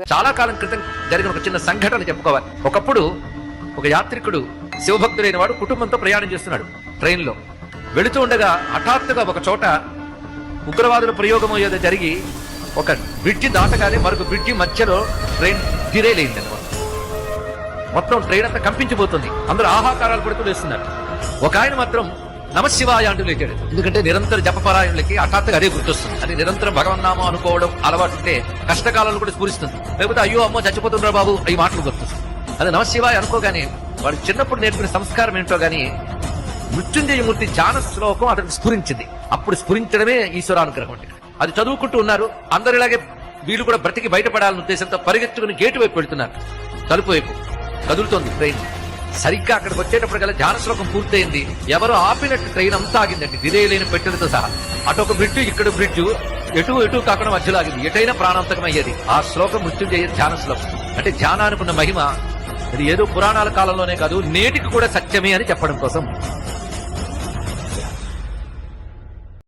చాలా కాలం క్రితం జరిగిన ఒక చిన్న సంఘటన చెప్పుకోవాలి. ఒకప్పుడు ఒక యాత్రికుడు శివభక్తుడైన వాడు కుటుంబంతో ప్రయాణం చేస్తున్నాడు. ట్రైన్లో వెళుతూ ఉండగా హఠాత్తుగా ఒక చోట ఉగ్రవాదుల ప్రయోగం ఏదో జరిగి ఒక బ్రిడ్జి దాటగానే మరొక బ్రిడ్జి మధ్యలో ట్రైన్ గిరేలైంది అన్నమాట. మొత్తం ట్రైన్ అంతా కంపించిపోతుంది. అందరూ ఆహాకారాలు పడుతూ లేస్తున్నారు. ఒక ఆయన మాత్రం నమశివాయ అంటూ లేచాడు. ఎందుకంటే నిరంతర జపపరాయణులకి హఠాత్తుగా అదే గుర్తొస్తుంది. అది నిరంతరం భగవన్నామం అనుకోవడం అలవాటు ఉంటే కష్టకాలంలో కూడా స్ఫురిస్తుంది. లేకపోతే అయ్యో అమ్మో చచ్చిపోతుండ్రా బాబు ఈ మాటలు గుర్తొస్తుంది. అది నమశివాయ అనుకోగానే వాడు చిన్నప్పుడు నేర్పిన సంస్కారం ఏంటో గానీ మృత్యుంజయమూర్తి ధ్యాన శ్లోకం అతనికి స్ఫురించింది. అప్పుడు స్ఫురించడమే ఈశ్వరానుగ్రహం అంటే. అది చదువుకుంటూ ఉన్నారు. అందరిలాగే వీళ్ళు కూడా బ్రతికి బయటపడాలన్న ఉద్దేశంతో పరిగెత్తుకుని గేటు వైపు వెళ్తున్నారు. తలుపు వైపు కదులుతోంది ట్రైన్. సరిగ్గా అక్కడికి వచ్చేటప్పటికల్లా ధ్యాన శ్లోకం పూర్తయింది. ఎవరో ఆపినట్టు ట్రైన్ అంతా ఆగిందండి, విధేయులైన పెట్టెలతో సహా. అటొక బ్రిడ్జు ఇక్కడ బ్రిడ్జు ఎటు కాకుండా మధ్యలో ఆగింది. ఎటైనా ప్రాణాంతకం అయ్యేది. ఆ శ్లోకం మృత్యుంజయ ధ్యాన శ్లోకం. అంటే ధ్యానానుకున్న మహిమ అది ఏదో పురాణాల కాలంలోనే కాదు, నేటికి కూడా సత్యమే అని చెప్పడం కోసం